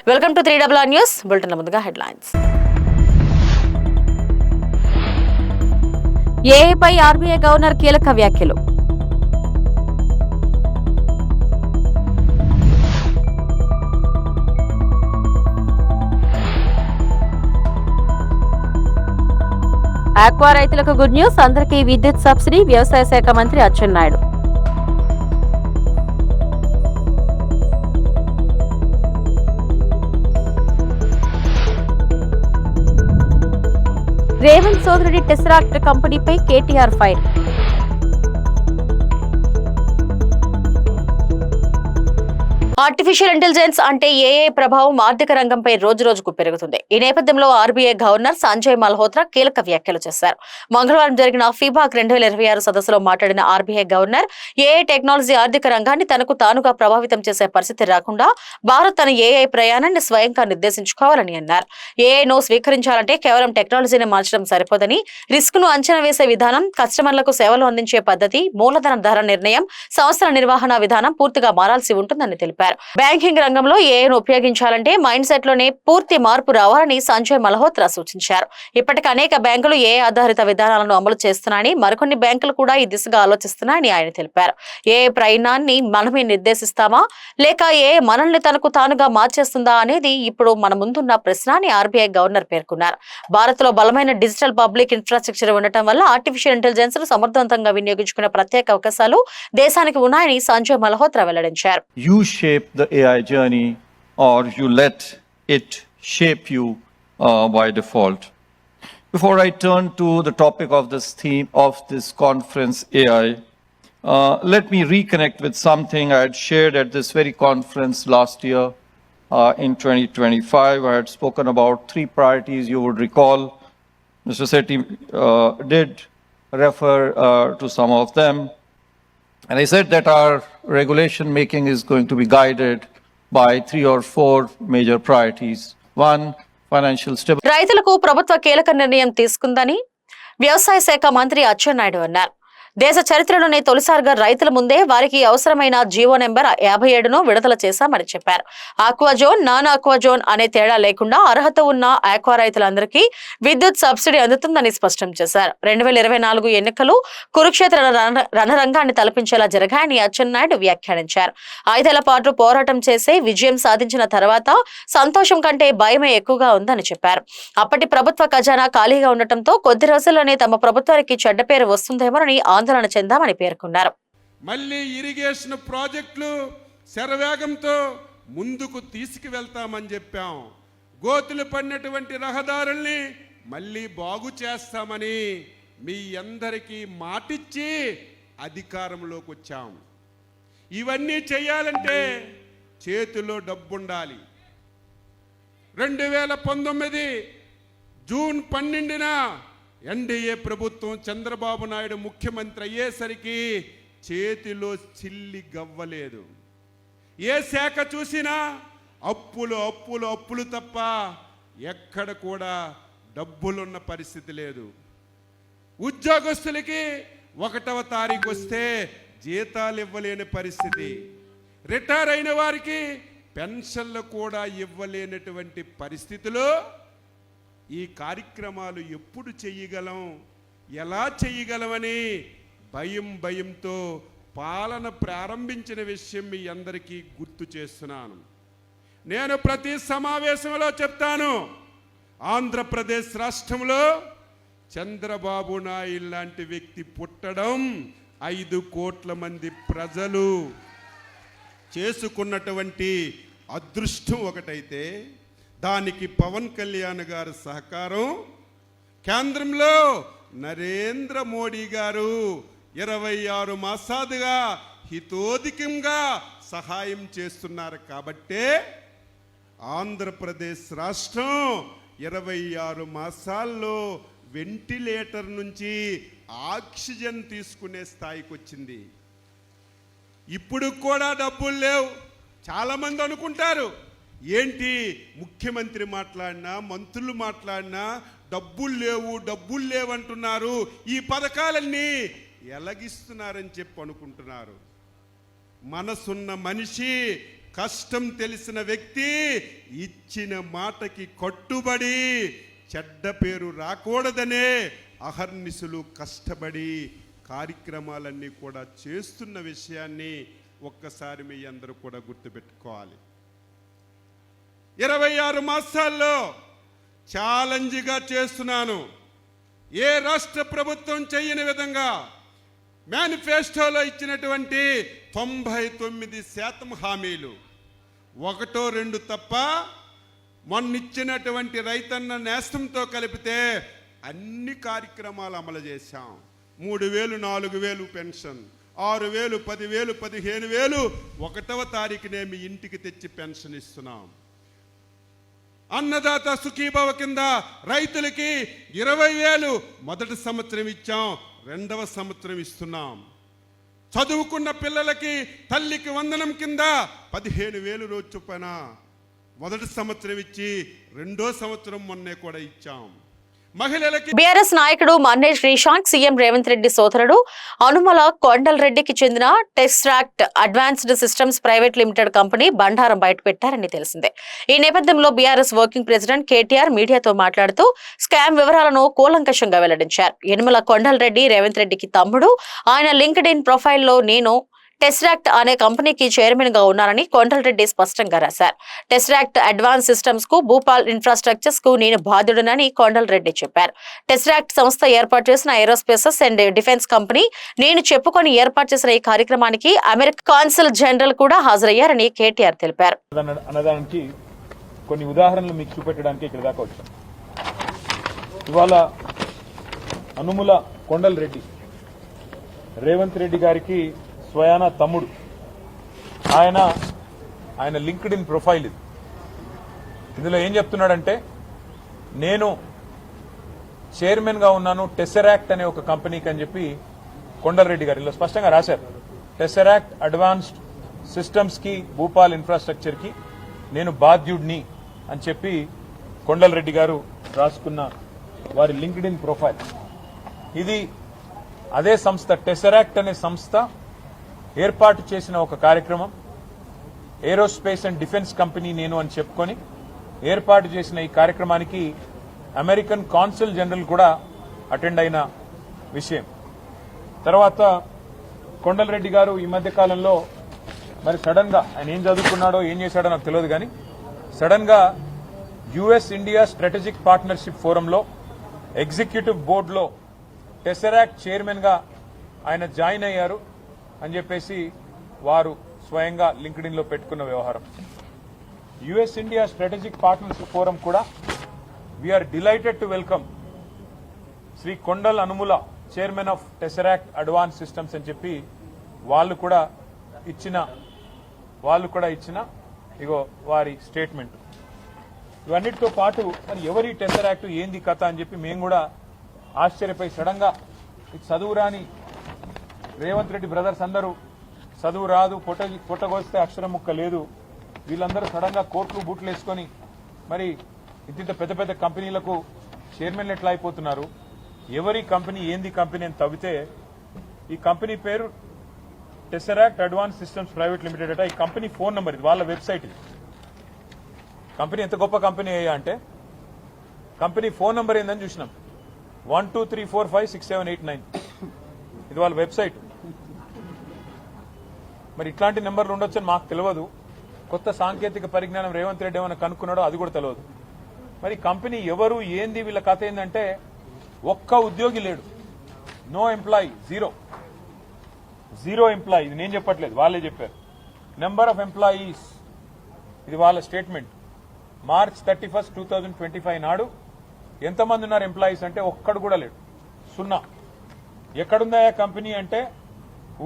Welcome to 3RR news bulletin. ముందుగా headlines. ఏఐపై RBI governor కీలక వ్యాఖ్యలు. ఆక్వా రైతులకు గుడ్ న్యూస్, అందరికీ విద్యుత్ సబ్సిడీ. వ్యవసాయ శాఖ మంత్రి అచ్చెన్నాయుడు. రేవంత్ సోదరుడి టెస్రాక్ట్ కంపెనీపై కేటీఆర్ ఫైర్. ఆర్టిఫిషియల్ ఇంటెలిజెన్స్ అంటే ఏఐ ప్రభావం ఆర్థిక రంగంపై రోజు రోజుకు పెరుగుతుంది. ఈ నేపథ్యంలో ఆర్బీఐ గవర్నర్ సంజయ్ మల్హోత్రా కీలక వ్యాఖ్యలు చేశారు. మంగళవారం జరిగిన ఫీబాక్ 2026 సదస్సులో మాట్లాడిన ఆర్బీఐ గవర్నర్ ఏఐ టెక్నాలజీ ఆర్థిక రంగాన్ని తనకు తానుగా ప్రభావితం చేసే పరిస్థితి రాకుండా భారత్ తన ఏఐ ప్రయాణాన్ని స్వయంగా నిర్దేశించుకోవాలని అన్నారు. ఏఐను స్వీకరించాలంటే కేవలం టెక్నాలజీని మార్చడం సరిపోదని, రిస్క్ ను అంచనా వేసే విధానం, కస్టమర్లకు సేవలు అందించే పద్ధతి, మూలధన ధర నిర్ణయం, సంస్థల నిర్వహణ విధానం పూర్తిగా మారాల్సి ఉంటుందని తెలిపారు. బ్యాంకింగ్ రంగంలో ఏఐను ఉపయోగించాలంటే మైండ్ సెట్ లోనే పూర్తి మార్పు రావాలని సంజయ్ మల్హోత్రా సూచించారు. ఇప్పటికే అనేక బ్యాంకులు ఏఐ ఆధారిత విధానాలను అమలు చేస్తున్నాయని, మరికొన్ని బ్యాంకులు కూడా ఈ దిశగా ఆలోచిస్తున్నాయని ఆయన తెలిపారు. ఏఐ ప్రయాణాన్ని మనమే నిర్దేశిస్తామా లేక ఏఐ మనల్ని తనకు తానుగా మార్చేస్తుందా అనేది ఇప్పుడు మన ముందున్న ప్రశ్న అని ఆర్బీఐ గవర్నర్ పేర్కొన్నారు. భారత్ లో బలమైన డిజిటల్ పబ్లిక్ ఇన్ఫ్రాస్ట్రక్చర్ ఉండటం వల్ల ఆర్టిఫిషియల్ ఇంటెలిజెన్స్ ను సమర్థవంతంగా వినియోగించుకునే ప్రత్యేక అవకాశాలు దేశానికి ఉన్నాయని సంజయ్ మల్హోత్రా వెల్లడించారు. The AI journey, or you let it shape you by default. Before I turn to the topic of this theme of this conference, AI, let me reconnect with something I had shared at this very conference last year in 2025. I had spoken about 3 priorities. You would recall Mr. Sethi did refer to some of them. And I said that our regulation making is going to be guided by 3 or 4 major priorities. 1, financial stability. రైతులకు ప్రభుత్వ కీలక నిర్ణయం తీసుకుందని వ్యవసాయ శాఖ మంత్రి అచ్చెన్నాయుడు అన్నారు. దేశ చరిత్రలోనే తొలిసారిగా రైతుల ముందే వారికి అవసరమైన జీవో నెంబర్ 57ను విడుదల చేశామని చెప్పారు. Aqua zone, non aqua zone అనే తేడా లేకుండా అర్హత ఉన్న ఆక్వా రైతులందరికీ విద్యుత్ సబ్సిడీ అందుతుందని స్పష్టం చేశారు. 2024 ఎన్నికలు కురుక్షేత్ర రణరంగాన్ని తలపించేలా జరగాయని అచ్చెన్నాయుడు వ్యాఖ్యానించారు. 5 ఏళ్ల పాటు పోరాటం చేసే విజయం సాధించిన తర్వాత సంతోషం కంటే భయమే ఎక్కువగా ఉందని చెప్పారు. అప్పటి ప్రభుత్వ ఖజానా ఖాళీగా ఉండటంతో కొద్ది రోజుల్లోనే తమ ప్రభుత్వానికి చెడ్డ పేరు వస్తుందేమోనని ఆందోళన చెందామని పేర్కొన్నారు. మళ్ళీ ఇరిగేషన్ ప్రాజెక్టులు శరవేగంతో ముందుకు తీసుకువెళ్తామని చెప్పాం. గోతులు పడినటువంటి రహదారుల్ని మళ్ళీ బాగు చేస్తామని మీ అందరికీ మాటిచ్చి అధికారంలోకి వచ్చాం. ఇవన్నీ చేయాలంటే చేతిలో డబ్బుండాలి. 2019 జూన్ 12న ఎన్డీఏ ప్రభుత్వం చంద్రబాబు నాయుడు ముఖ్యమంత్రి అయ్యేసరికి చేతిలో చిల్లి గవ్వలేదు. ఏ శాఖ చూసినా అప్పులు అప్పులు అప్పులు తప్ప ఎక్కడ కూడా డబ్బులున్న పరిస్థితి లేదు. ఉద్యోగస్తులకి 1వ తారీఖు వస్తే జీతాలు ఇవ్వలేని పరిస్థితి, రిటైర్ అయిన వారికి పెన్షన్లు కూడా ఇవ్వలేనటువంటి పరిస్థితిలో ఈ కార్యక్రమాలు ఎప్పుడు చేయగలం, ఎలా చేయగలమని భయంతో పాలన ప్రారంభించిన విషయం మీ అందరికీ గుర్తు చేస్తున్నాను. నేను ప్రతి సమావేశంలో చెప్తాను, ఆంధ్రప్రదేశ్ రాష్ట్రంలో చంద్రబాబు నాయుడు లాంటి వ్యక్తి పుట్టడం 5 కోట్ల మంది ప్రజలు చేసుకున్నటువంటి అదృష్టం ఒకటైతే, దానికి పవన్ కళ్యాణ్ గారు సహకారం, కేంద్రంలో నరేంద్ర మోడీ గారు 26 మాసాలుగా హితోధికంగా సహాయం చేస్తున్నారు. కాబట్టే ఆంధ్రప్రదేశ్ రాష్ట్రం 26 మాసాల్లో వెంటిలేటర్ నుంచి ఆక్సిజన్ తీసుకునే స్థాయికి వచ్చింది. ఇప్పుడు కూడా డబ్బులు లేవు. చాలామంది అనుకుంటారు, ఏంటి ముఖ్యమంత్రి మాట్లాడినా మంత్రులు మాట్లాడినా డబ్బులు లేవు అంటున్నారు, ఈ పథకాలన్నీ ఎలాగిస్తున్నారని చెప్పి అనుకుంటున్నారు. మనసున్న మనిషి కష్టం తెలిసిన వ్యక్తి ఇచ్చిన మాటకి కట్టుబడి చెడ్డ పేరు రాకూడదనే అహర్నిశలు కష్టపడి కార్యక్రమాలన్నీ కూడా చేస్తున్న విషయాన్ని ఒక్కసారి మీ అందరూ కూడా గుర్తుపెట్టుకోవాలి. 26 మాసాల్లో ఛాలెంజ్గా చేస్తున్నాను. ఏ రాష్ట్ర ప్రభుత్వం చేయని విధంగా మేనిఫెస్టోలో ఇచ్చినటువంటి 99% హామీలు 1-2 తప్ప మొన్నిచ్చినటువంటి రైతన్న నేస్తంతో కలిపితే అన్ని కార్యక్రమాలు అమలు చేశాం. 3000 4000 పెన్షన్, 6000 10,000 15,000 1వ తారీఖునే మీ ఇంటికి తెచ్చి పెన్షన్ ఇస్తున్నాం. అన్నదాత సుఖీభవ కింద రైతులకి 20,000 మొదటి సంవత్సరం ఇచ్చాం, 2వ సంవత్సరం ఇస్తున్నాం. చదువుకున్న పిల్లలకి తల్లికి వందనం కింద 15,000 రోజు చొప్పున మొదటి సంవత్సరం ఇచ్చి 2వ సంవత్సరం మొన్నే కూడా ఇచ్చాం. మహిళలకి బీఆర్ఎస్ నాయకుడు మన్నే శ్రీశాంత్ సీఎం రేవంత్ రెడ్డి సోదరుడు అనుమల కొండలరెడ్డికి చెందిన Tesseract advanced systems private limited company బండారం బయటపెట్టారని తెలిసిందే. ఈ నేపథ్యంలో బీఆర్ఎస్ వర్కింగ్ ప్రెసిడెంట్ కేటీఆర్ మీడియాతో మాట్లాడుతూ స్కామ్ వివరాలను కూలంకషంగా వెల్లడించారు. యనమల కొండలరెడ్డి రేవంత్ రెడ్డికి తమ్ముడు. ఆయన లింక్డ్ ఇన్ ప్రొఫైల్లో నేను టెస్రాక్ట్ అనే కంపెనీకి చైర్మన్ గా ఉన్నారని కొండలరెడ్డి స్పష్టంగా రాశారు. టెస్రాక్ట్ అడ్వాన్స్ సిస్టమ్స్ కు భూపాల్ ఇన్ఫ్రాస్ట్రక్చర్స్ కు నేను బాధ్యుడనని కొండలరెడ్డి చెప్పారు. టెస్రాక్ట్ సంస్థ ఏర్పాటు చేసిన ఏరోస్పేసెస్ అండ్ డిఫెన్స్ కంపెనీ నేను చెప్పుకొని ఏర్పాటు చేసిన ఈ కార్యక్రమానికి అమెరికా కాన్సుల్ జనరల్ కూడా హాజరయ్యారని కేటీఆర్ తెలిపారు. అన్నదానికి కొన్ని ఉదాహరణలు మీకు చూపెట్టడానికి ఇక్కడ దాకా వచ్చాం. ఇవాళ అనుముల కొండలరెడ్డి రేవంత్ రెడ్డి గారికి స్వయాన తమ్ముడు. ఆయన లింక్డ్ ఇన్ ప్రొఫైల్ ఇది. ఇందులో ఏం చెప్తున్నాడంటే నేను చైర్మన్ గా ఉన్నాను టెసరాక్ట్ అనే ఒక కంపెనీకి అని చెప్పి కొండలరెడ్డి గారు ఇలా స్పష్టంగా రాశారు. టెసరాక్ట్ అడ్వాన్స్డ్ సిస్టమ్స్ కి భూపాల్ ఇన్ఫ్రాస్ట్రక్చర్ కి నేను బాధ్యుడిని అని చెప్పి కొండలరెడ్డి గారు రాసుకున్న వారి లింక్డ్ ఇన్ ప్రొఫైల్ ఇది. అదే సంస్థ టెసరాక్ట్ అనే సంస్థ ఏర్పాటు చేసిన ఒక కార్యక్రమం ఏరోస్పేస్ అండ్ డిఫెన్స్ కంపెనీ నేను అని చెప్పుకొని ఏర్పాటు చేసిన ఈ కార్యక్రమానికి అమెరికన్ కాన్సుల్ జనరల్ కూడా అటెండ్ అయిన విషయం. తర్వాత కొండలరెడ్డి గారు ఈ మధ్య కాలంలో మరి సడన్ గా ఆయన ఏం చదువుకున్నాడో ఏం చేశాడో నాకు తెలియదు, కానీ సడన్ గా యుఎస్ ఇండియా స్ట్రాటజిక్ పార్ట్నర్షిప్ ఫోరంలో ఎగ్జిక్యూటివ్ బోర్డులో టెసరాక్ట్ చైర్మన్ గా ఆయన జాయిన్ అయ్యారు అని చెప్పేసి వారు స్వయంగా లింక్డ్ ఇన్ లో పెట్టుకున్న వ్యవహారం. US India strategic partnership forum కూడా we're delighted to welcome Shri Kondal Anumula chairman of Tesseract advance systems అని చెప్పి వాళ్ళు కూడా ఇచ్చిన ఇగో వారి స్టేట్మెంట్. ఇవన్నిటితో పాటు మరి ఎవరి టెసరాక్ట్ ఏంది కథ అని చెప్పి మేము కూడా ఆశ్చర్యపోయి సడన్ గా చదువు రాని రేవంత్ రెడ్డి బ్రదర్స్ అందరూ చదువు రాదు, పొట్టగొస్తే అక్షరం ముక్క లేదు, వీళ్ళందరూ సడన్ గా కోట్లు బూట్లు వేసుకొని మరి ఇంత పెద్ద పెద్ద కంపెనీలకు చైర్మన్లు ఎట్లా అయిపోతున్నారు, ఎవరి కంపెనీ ఏంది కంపెనీ అని తవ్వితే ఈ కంపెనీ పేరు టెసరాక్ట్ అడ్వాన్స్ సిస్టమ్స్ ప్రైవేట్ లిమిటెడ్ అట. ఈ కంపెనీ ఫోన్ నెంబర్ ఇది, వాళ్ళ వెబ్సైట్ ఇది. కంపెనీ ఎంత గొప్ప కంపెనీ అయ్యా అంటే కంపెనీ ఫోన్ నెంబర్ ఏందని చూసినాం 12345678 ఇది వాళ్ళ వెబ్సైట్. మరి ఇట్లాంటి నెంబర్లు ఉండొచ్చని మాకు తెలియదు. కొత్త సాంకేతిక పరిజ్ఞానం రేవంత్ రెడ్డి ఏమైనా కనుక్కున్నాడో అది కూడా తెలియదు. మరి కంపెనీ ఎవరు ఏంది వీళ్ళ కథ ఏంటంటే ఒక్క ఉద్యోగి లేడు, నో ఎంప్లాయీ, జీరో ఎంప్లాయీ. ఇది నేను చెప్పట్లేదు, వాళ్ళే చెప్పారు. నెంబర్ ఆఫ్ ఎంప్లాయీస్ ఇది వాళ్ళ స్టేట్మెంట్. మార్చ్ 31, 2025 నాడు ఎంతమంది ఉన్నారు ఎంప్లాయీస్ అంటే ఒక్కడు కూడా లేడు, 0. ఎక్కడుందా కంపెనీ అంటే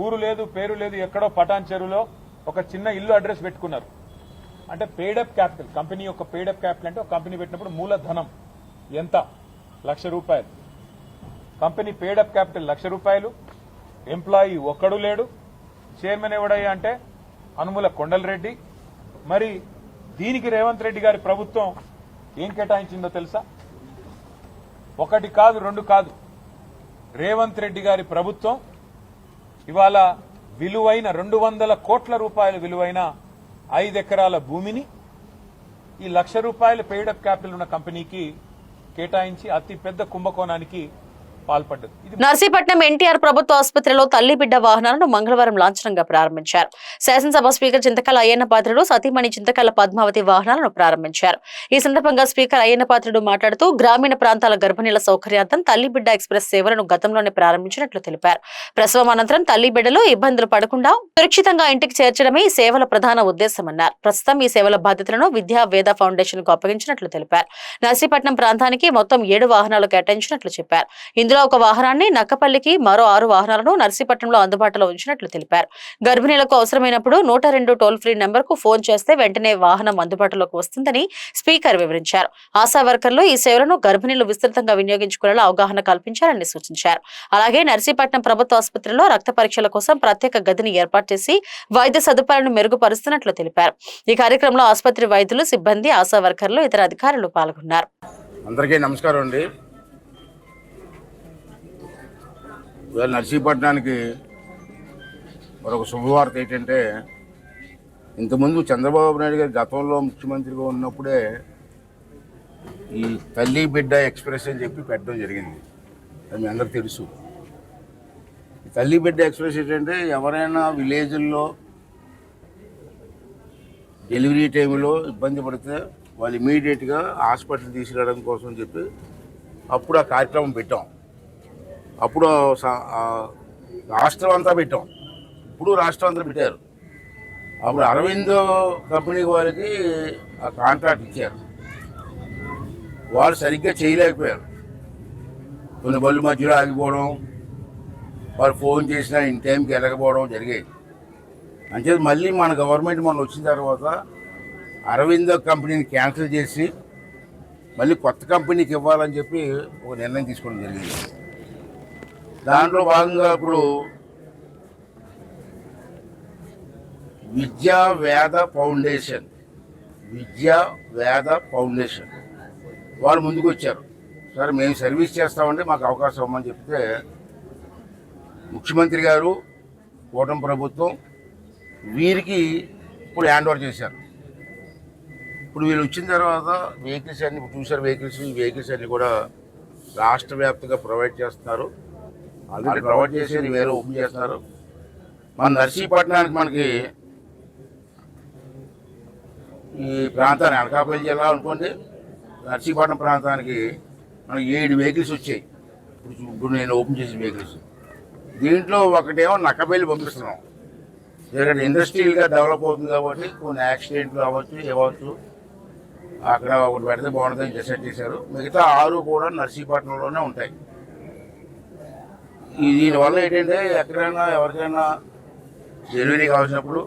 ఊరు లేదు, పేరు లేదు, ఎక్కడో పటాన్ చెరువులో ఒక చిన్న ఇల్లు అడ్రస్ పెట్టుకున్నారు. అంటే పేడప్ క్యాపిటల్, కంపెనీ యొక్క పేడప్ క్యాపిటల్ అంటే ఒక కంపెనీ పెట్టినప్పుడు మూలధనం ఎంత, ₹1,00,000. కంపెనీ పేడప్ క్యాపిటల్ ₹1,00,000, ఎంప్లాయీ ఒక్కడు లేడు. చైర్మన్ ఎవడయ్యా అంటే అనుముల కొండలరెడ్డి. మరి దీనికి రేవంత్ రెడ్డి గారి ప్రభుత్వం ఏం కేటాయించిందో తెలుసా? 1 కాదు 2 కాదు, రేవంత్ రెడ్డి గారి ప్రభుత్వం ఇవాళ విలువైన 200 కోట్ల రూపాయల విలువైన 5 ఎకరాల భూమిని ఈ ₹1,00,000 పెయిడప్ క్యాపిటల్ ఉన్న కంపెనీకి కేటాయించి అతి పెద్ద కుంభకోణానికి పాల్పడ్డది. ఇది నర్సీపట్నం ఎన్టీఆర్ ప్రభుత్వ ఆసుపత్రిలో తల్లి బిడ్డ వాహనాలను మంగళవారం లాంఛనంగా ప్రారంభించారు. శాసనసభ స్పీకర్ చింతకల అయ్యన్న పాత్రుడు సతీమణి చింతకల పద్మావతి వాహనాలను ప్రారంభించారు. ఈ సందర్భంగా స్పీకర్ అయ్యన్న పాత్రుడు మాట్లాడుతూ గ్రామీణ ప్రాంతాల గర్భిణీల సౌకర్యార్థం తల్లి బిడ్డ ఎక్స్ప్రెస్ సేవలను గతంలోనే ప్రారంభించినట్లు తెలిపారు. ప్రసవం అనంతరం తల్లి బిడ్డలు ఇబ్బందులు పడకుండా సురక్షితంగా ఇంటికి చేర్చడమే ఈ సేవల ప్రధాన ఉద్దేశమన్నారు. ప్రస్తుతం ఈ సేవల బాధ్యతలను విద్యా వేద ఫౌండేషన్ కు అప్పగించినట్లు తెలిపారు. నర్సీపట్నం ప్రాంతానికి మొత్తం 7 వాహనాలు కేటాయించినట్లు చెప్పారు. ఇందులో ఒక వాహనాన్ని నక్కపల్లికి, మరో 6 వాహనాలను నర్సీపట్నంలో అందుబాటులో ఉంచినట్లు తెలిపారు. గర్భిణీలకు అవసరమైనప్పుడు 102 టోల్ ఫ్రీ నెంబర్ కు ఫోన్ చేస్తే వెంటనే వాహనం అందుబాటులోకి వస్తుందని స్పీకర్ వివరించారు. ఆశా వర్కర్లు ఈ సేవలను గర్భిణీలు విస్తృతంగా వినియోగించుకునేలా అవగాహన కల్పించాలని సూచించారు. అలాగే నర్సీపట్నం ప్రభుత్వ ఆసుపత్రిలో రక్త పరీక్షల కోసం ప్రత్యేక గదిని ఏర్పాటు చేసి వైద్య సదుపాయాలను మెరుగుపరుస్తున్నట్లు తెలిపారు. ఈ కార్యక్రమంలో ఆసుపత్రి వైద్యులు, సిబ్బంది, ఆశా వర్కర్లు, ఇతర అధికారులు పాల్గొన్నారు. అందరికీ నమస్కారం అండి. ఇవాళ నర్సీపట్నానికి మరొక శుభవార్త ఏంటంటే, ఇంతకుముందు చంద్రబాబు నాయుడు గారు గతంలో ముఖ్యమంత్రిగా ఉన్నప్పుడే ఈ తల్లి బిడ్డ ఎక్స్ప్రెస్ అని చెప్పి పెట్టడం జరిగింది. అది మీ అందరికి తెలుసు. ఈ తల్లి బిడ్డ ఎక్స్ప్రెస్ ఏంటంటే, ఎవరైనా విలేజ్ల్లో డెలివరీ టైంలో ఇబ్బంది పడితే వాళ్ళు ఇమీడియట్గా హాస్పిటల్ తీసుకురావడం కోసం చెప్పి అప్పుడు ఆ కార్యక్రమం పెట్టాం. అప్పుడు రాష్ట్రం అంతా పెట్టాం. ఇప్పుడు రాష్ట్రం అంతా పెట్టారు. అప్పుడు అరవిందో కంపెనీ వారికి ఆ కాంట్రాక్ట్ ఇచ్చారు. వాళ్ళు సరిగ్గా చేయలేకపోయారు. కొన్ని బళ్ళు మధ్యలో ఆగిపోవడం, వాళ్ళు ఫోన్ చేసినా ఇన్ టైంకి వెళ్ళకపోవడం జరిగాయి. అంతే మళ్ళీ మన గవర్నమెంట్ మనం వచ్చిన తర్వాత అరవిందో కంపెనీని క్యాన్సిల్ చేసి మళ్ళీ కొత్త కంపెనీకి ఇవ్వాలని చెప్పి ఒక నిర్ణయం తీసుకోవడం జరిగింది. దాంట్లో భాగంగా ఇప్పుడు విద్యా వేద ఫౌండేషన్ వాళ్ళు ముందుకు వచ్చారు. సరే మేము సర్వీస్ చేస్తామంటే మాకు అవకాశం ఇవ్వమని చెప్తే ముఖ్యమంత్రి గారు, కూటమి ప్రభుత్వం వీరికి ఇప్పుడు హ్యాండ్ ఓవర్ చేశారు. ఇప్పుడు వీళ్ళు వచ్చిన తర్వాత వెహికల్స్ అన్ని చూసారు. ఈ వెహికల్స్ అన్ని కూడా రాష్ట్ర వ్యాప్తంగా ప్రొవైడ్ చేస్తున్నారు. ఆల్రెడీ ప్రొవైడ్ చేసేది వేరే ఓపెన్ చేస్తున్నారు. మన నర్సీపట్నానికి మనకి ఈ ప్రాంతాన్ని అనకాపల్లి జిల్లా అనుకోండి, నర్సీపట్నం ప్రాంతానికి మనకి 7 వెహికల్స్ వచ్చాయి. ఇప్పుడు నేను ఓపెన్ చేసిన వెహికల్స్. దీంట్లో ఒకటేమో నక్కపల్లి పంపిస్తున్నాం. ఇక్కడ ఇండస్ట్రియల్గా డెవలప్ అవుతుంది కాబట్టి కొన్ని యాక్సిడెంట్లు అవ్వచ్చు, అక్కడ ఒకటి పెడితే బాగుంటుందని డిసైడ్ చేశారు. మిగతా 6 కూడా నర్సీపట్నంలోనే ఉంటాయి. దీనివల్ల ఏంటంటే ఎక్కడైనా ఎవరికైనా డెలివరీ కావాల్సినప్పుడు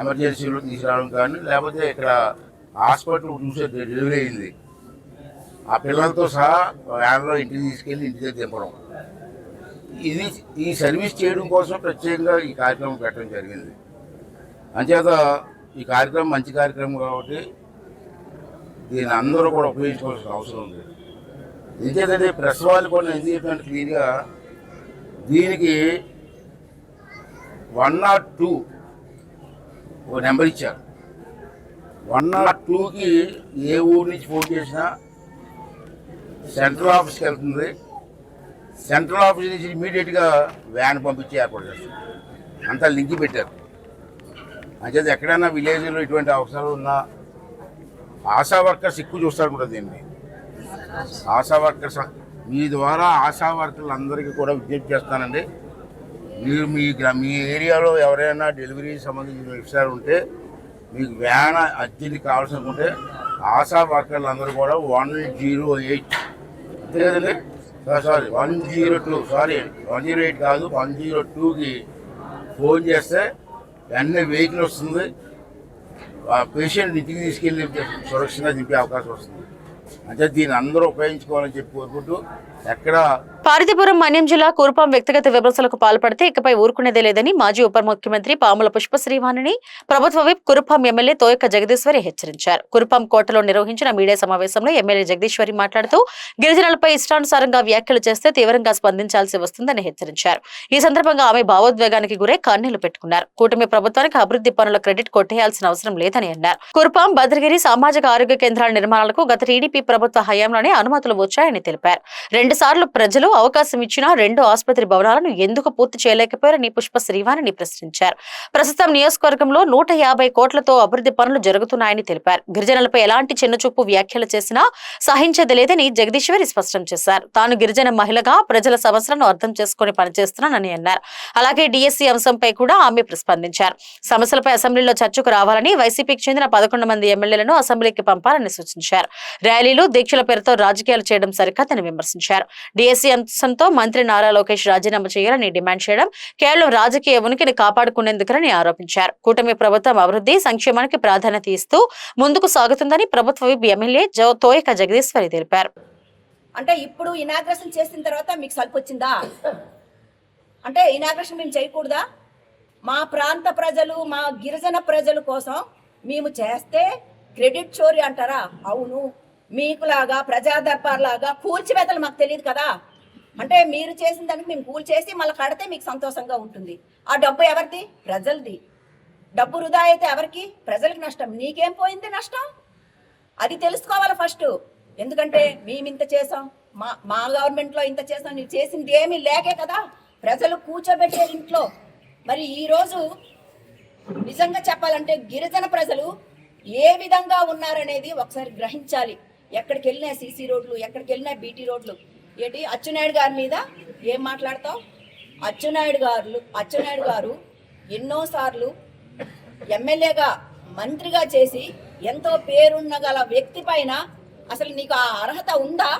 ఎమర్జెన్సీలో తీసుకురావడం కానీ, లేకపోతే ఇక్కడ హాస్పిటల్ చూసే డెలివరీ అయింది, ఆ పిల్లలతో సహా వ్యాన్లో ఇంటికి తీసుకెళ్ళి ఇంటి దగ్గర దింపడం, ఈ సర్వీస్ చేయడం కోసం ప్రత్యేకంగా ఈ కార్యక్రమం పెట్టడం జరిగింది. అంచేత ఈ కార్యక్రమం మంచి కార్యక్రమం కాబట్టి దీన్ని అందరూ కూడా ఉపయోగించుకోవాల్సిన అవసరం ఉంది. ఎందుకంటే ప్రెస్ వాళ్ళు కూడా ఎందుకు చెప్పినట్టు క్లియర్గా దీనికి 102 ఒక నెంబర్ ఇచ్చారు. 102కి ఏ ఊరు నుంచి ఫోన్ చేసినా సెంట్రల్ ఆఫీస్కి వెళ్తుంది. సెంట్రల్ ఆఫీస్ నుంచి ఇమీడియట్గా వ్యాన్ పంపించి ఏర్పాటు చేస్తుంది. అంతా లింక్ పెట్టారు. అంచేత ఎక్కడైనా విలేజ్లో ఇటువంటి అవసరాలు ఉన్నా ఆశా వర్కర్స్ ఎక్కువ చూస్తారు కూడా దీన్ని. ఆశా వర్కర్స్ మీ ద్వారా ఆశా వర్కర్లు అందరికీ కూడా విజ్ఞప్తి చేస్తానండి. మీరు మీ ఏరియాలో ఎవరైనా డెలివరీ సంబంధించిన విషయాలు ఉంటే, మీకు వ్యాన్ అర్జెంట్ కావాల్సి అనుకుంటే ఆశా వర్కర్లు అందరూ కూడా 108 అంతే కదండి, 108 కాదు 102కి ఫోన్ చేస్తే వెంటనే వెహికల్ వస్తుంది. ఆ పేషెంట్ ఇంటికి తీసుకెళ్ళి సురక్షితంగా దింపే అవకాశం వస్తుంది. అంటే దీన్ని అందరూ ఉపయోగించుకోవాలని చెప్పి కోరుకుంటూ ఎక్కడ పార్వతీపురం మన్యం జిల్లా కురుపాం వ్యక్తిగత విమర్శలకు పాల్పడితే ఇకపై ఊరుకునేదే లేదని మాజీ ఉప ముఖ్యమంత్రి పాముల పుష్పశ్రీవాణిని ప్రభుత్వ విప్ కురుపాం ఎమ్మెల్యే తోయక జగదీశ్వరి హెచ్చరించారు. కురుపాం కోటలో నిర్వహించిన మీడియా సమావేశంలో ఎమ్మెల్యే జగదీశ్వరి మాట్లాడుతూ గిరిజనులపై ఇష్టానుసారంగా వ్యాఖ్యలు చేస్తే తీవ్రంగా స్పందించాల్సి వస్తుందని హెచ్చరించారు. ఈ సందర్భంగా ఆమె భావోద్వేగానికి గురై కన్నీళ్లు పెట్టుకున్నారు. కూటమి ప్రభుత్వానికి అభివృద్ధి పనుల క్రెడిట్ కొట్టేయాల్సిన అవసరం లేదని అన్నారు. కురుపాం భద్రగిరి సామాజిక ఆరోగ్య కేంద్రాల నిర్మాణాలకు గత టీడీపీ ప్రభుత్వ హయాంలోనే అనుమతులు వచ్చాయని తెలిపారు. 2 సార్లు ప్రజలు అవకాశం ఇచ్చినా 2 ఆసుపత్రి భవనాలను ఎందుకు పూర్తి చేయలేకపోయారని పుష్ప శ్రీవాణిని ప్రశ్నించారు. ప్రస్తుతం నియోజకవర్గంలో 150 కోట్లతో అభివృద్ధి పనులు జరుగుతున్నాయని తెలిపారు. గిరిజనులపై ఎలాంటి చిన్నచూపు వ్యాఖ్యలు చేసినా సహించేది లేదని జగదీశ్వరి స్పష్టం చేశారు. తాను గిరిజన మహిళగా ప్రజల సమస్యలను అర్థం చేసుకుని పనిచేస్తున్నానని అన్నారు. అలాగే డిఎస్సీ అంశంపై కూడా ఆమె ప్రతిస్పందించారు. సమస్యలపై అసెంబ్లీలో చర్చకు రావాలని, వైసీపీకి చెందిన 11 మంది ఎమ్మెల్యేలను అసెంబ్లీకి పంపాలని సూచించారు. ర్యాలీలు, దీక్షల పేరుతో రాజకీయాలు చేయడం సరికాదని విమర్శించారు. డిఎస్సీ అంశంతో మంత్రి నారా లోకేష్ రాజీనామా చేయాలని డిమాండ్ చేయడం కేవలం రాజకీయ ఉనికిని కాపాడుకునేందుకని ఆరోపించారు. కూటమి ప్రభుత్వం అభివృద్ధి, సంక్షేమానికి ప్రాధాన్యత ఇస్తూ ముందుకు సాగుతుందని ప్రభుత్వ విప్ ఎమ్మెల్యే తోయక జగదీశ్వరి తెలిపారు. అంటే ఇప్పుడు ఇనాగ్రేషన్ చేసిన తర్వాత మీకు సల్పు వచ్చిందా? అంటే ఇనాగ్రేషన్ మేము చేయకూడదా? మా ప్రాంత ప్రజలు, మా గిరిజన ప్రజల కోసం మేము చేస్తే క్రెడిట్ చోరీ అంటారా? అవును, మీకులాగా ప్రజా దర్బార్ లాగా కూల్చివేతలు మాకు తెలియదు కదా. అంటే మీరు చేసిన దానికి మేము కూల్చేసి మళ్ళీ కడితే మీకు సంతోషంగా ఉంటుంది. ఆ డబ్బు ఎవరిది? ప్రజలది. డబ్బు వృధా అయితే ఎవరికి? ప్రజలకు నష్టం. నీకేం పోయింది నష్టం? అది తెలుసుకోవాలి ఫస్ట్. ఎందుకంటే మేము ఇంత చేసాం, మా గవర్నమెంట్లో ఇంత చేసాం, నీవు చేసింది ఏమీ లేకే కదా ప్రజలు కూర్చోబెట్టారు ఇంట్లో. మరి ఈరోజు నిజంగా చెప్పాలంటే గిరిజన ప్రజలు ఏ విధంగా ఉన్నారనేది ఒకసారి గ్రహించాలి. ఎక్కడికి వెళ్ళినా సీసీ రోడ్లు, ఎక్కడికి వెళ్ళినా బీటీ రోడ్లు. ఏంటి అచ్చెన్నాయుడు గారి మీద ఏం మాట్లాడతావు? అచ్చెన్నాయుడు గారు ఎన్నోసార్లు ఎమ్మెల్యేగా, మంత్రిగా చేసి ఎంతో పేరున్న గల వ్యక్తి పైన అసలు నీకు ఆ అర్హత ఉందా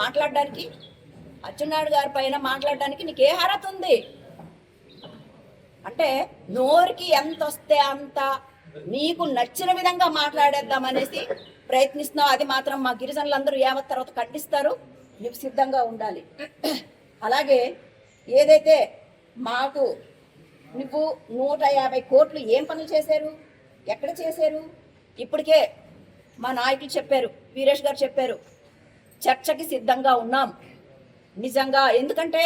మాట్లాడడానికి? అచ్చెన్నాయుడు గారి పైన మాట్లాడడానికి నీకు ఏ అర్హత ఉంది? అంటే నోరుకి ఎంత వస్తే అంత నీకు నచ్చిన విధంగా మాట్లాడేద్దామనేసి ప్రయత్నిస్తున్నావు. అది మాత్రం మా గిరిజనులందరూ యావత్ తర్వాత ఖండిస్తారు. నువ్వు సిద్ధంగా ఉండాలి. అలాగే ఏదైతే మాకు నువ్వు 150 కోట్లు ఏం పనులు చేశారు, ఎక్కడ చేశారు? ఇప్పటికే మా నాయకులు చెప్పారు, వీరేష్ గారు చెప్పారు, చర్చకి సిద్ధంగా ఉన్నాం నిజంగా. ఎందుకంటే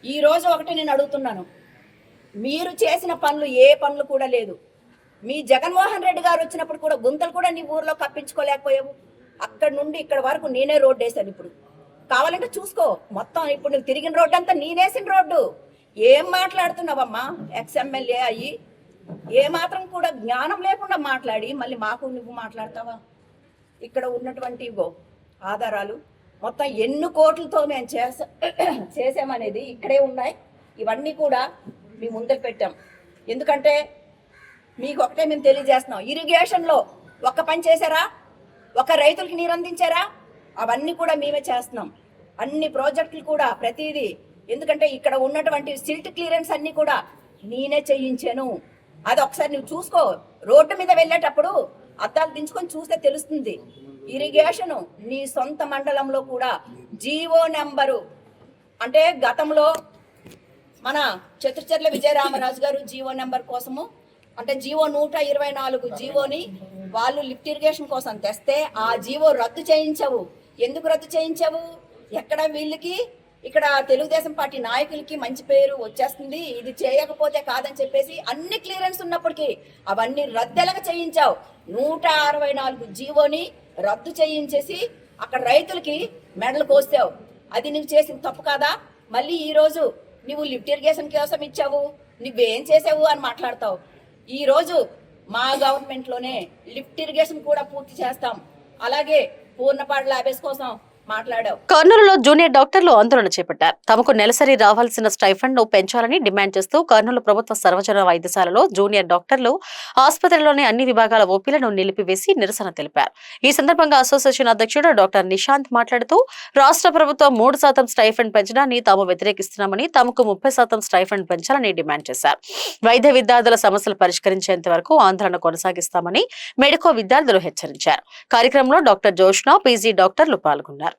ఈరోజు ఒకటి నేను అడుగుతున్నాను, మీరు చేసిన పనులు ఏ పనులు కూడా లేదు. మీ జగన్మోహన్ రెడ్డి గారు వచ్చినప్పుడు కూడా గుంతలు కూడా నీ ఊర్లో కప్పించుకోలేకపోయావు. అక్కడ నుండి ఇక్కడ వరకు నేనే రోడ్డు వేసాను. ఇప్పుడు కావాలంటే చూసుకో మొత్తం. ఇప్పుడు నువ్వు తిరిగిన రోడ్డు అంతా నేనేసిన రోడ్డు. ఏం మాట్లాడుతున్నావమ్మా? ఎక్స్ఎమ్మెల్యే అయ్యి ఏ మాత్రం కూడా జ్ఞానం లేకుండా మాట్లాడి మళ్ళీ మాకు నువ్వు మాట్లాడతావా? ఇక్కడ ఉన్నటువంటి ఆధారాలు మొత్తం ఎన్ని కోట్లతో మేము చేసామనేది ఇక్కడే ఉన్నాయి. ఇవన్నీ కూడా మీ ముందర పెట్టాం. ఎందుకంటే మీకు ఒకటే మేము తెలియజేస్తున్నాం, ఇరిగేషన్లో ఒక్క పని చేశారా? ఒక రైతులకి నీరు అందించారా? అవన్నీ కూడా మేమే చేస్తున్నాం. అన్ని ప్రాజెక్టులు కూడా ప్రతిదీ. ఎందుకంటే ఇక్కడ ఉన్నటువంటి సిల్ట్ క్లియరెన్స్ అన్నీ కూడా నేనే చేయించాను. అది ఒకసారి నువ్వు చూసుకో. రోడ్డు మీద వెళ్ళేటప్పుడు అద్దాలు దించుకొని చూస్తే తెలుస్తుంది. ఇరిగేషను నీ సొంత మండలంలో కూడా జీవో నెంబరు, అంటే గతంలో మన చతుర్చర్ల విజయరామరాజు గారు జీవో నెంబర్ కోసము, అంటే జీవో 124 జీవోని వాళ్ళు లిఫ్ట్ ఇరిగేషన్ కోసం తెస్తే ఆ జీవో రద్దు చేయించావు. ఎందుకు రద్దు చేయించావు? ఎక్కడ వీళ్ళకి ఇక్కడ తెలుగుదేశం పార్టీ నాయకులకి మంచి పేరు వచ్చేస్తుంది, ఇది చేయకపోతే కాదని చెప్పేసి అన్ని క్లియరెన్స్ ఉన్నప్పటికీ అవన్నీ రద్దెలగా చేయించావు. 164 జీవోని రద్దు చేయించేసి అక్కడ రైతులకి మెడలు కోసావు. అది నువ్వు చేసిన తప్పు కాదా? మళ్ళీ ఈరోజు నువ్వు లిఫ్ట్ ఇరిగేషన్ కోసం ఇచ్చావు, నువ్వేం చేసావు అని మాట్లాడతావు. ఈరోజు మా గవర్నమెంట్లోనే లిఫ్ట్ ఇరిగేషన్ కూడా పూర్తి చేస్తాం. అలాగే పూర్ణపాడు ల్యాబేస్ కోసం మాట్లాడావు. కర్నూలులో జూనియర్ డాక్టర్లు ఆందోళన చేపట్టారు. తమకు నెలసరి రావాల్సిన స్టైఫండ్ ను పెంచాలని డిమాండ్ చేస్తూ కర్నూలు ప్రభుత్వ సర్వజన వైద్యశాలలో జూనియర్ డాక్టర్లు ఆసుపత్రిలోని అన్ని విభాగాల ఓపీలను నిలిపివేసి నిరసన తెలిపారు. ఈ సందర్భంగా అసోసియేషన్ అధ్యక్షుడు డాక్టర్ నిశాంత్ మాట్లాడుతూ రాష్ట్ర ప్రభుత్వం 3% స్టైఫండ్ పెంచడాన్ని తాము వ్యతిరేకిస్తున్నామని, తమకు 30% స్టైఫండ్ పెంచాలని డిమాండ్ చేశారు. వైద్య విద్యార్థుల సమస్యలు పరిష్కరించేంత వరకు ఆందోళన కొనసాగిస్తామని మెడికో విద్యార్థులు హెచ్చరించారు. కార్యక్రమంలో డాక్టర్ జోష్నా, పీజీ డాక్టర్లు పాల్గొన్నారు.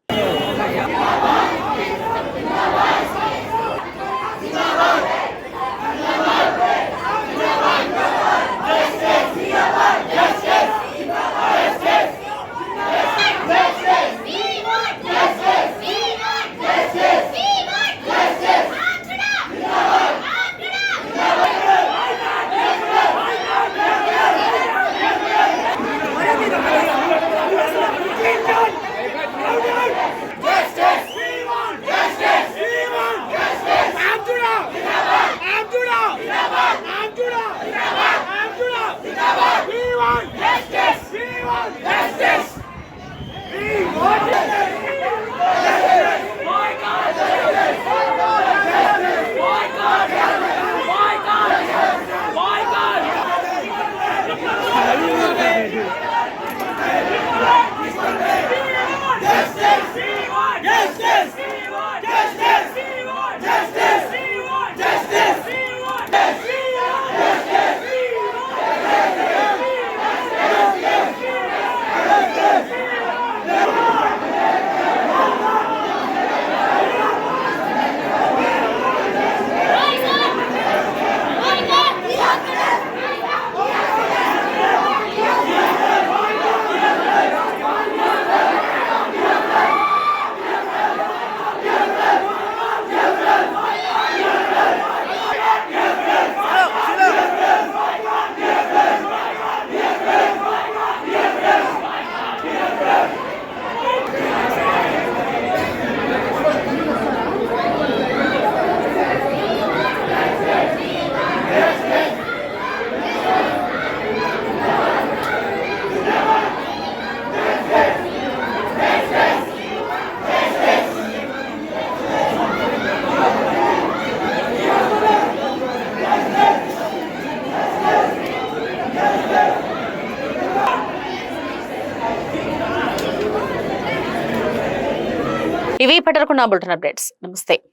ఇప్పటివరకు నా బులెటిన్ అప్డేట్స్. నమస్తే.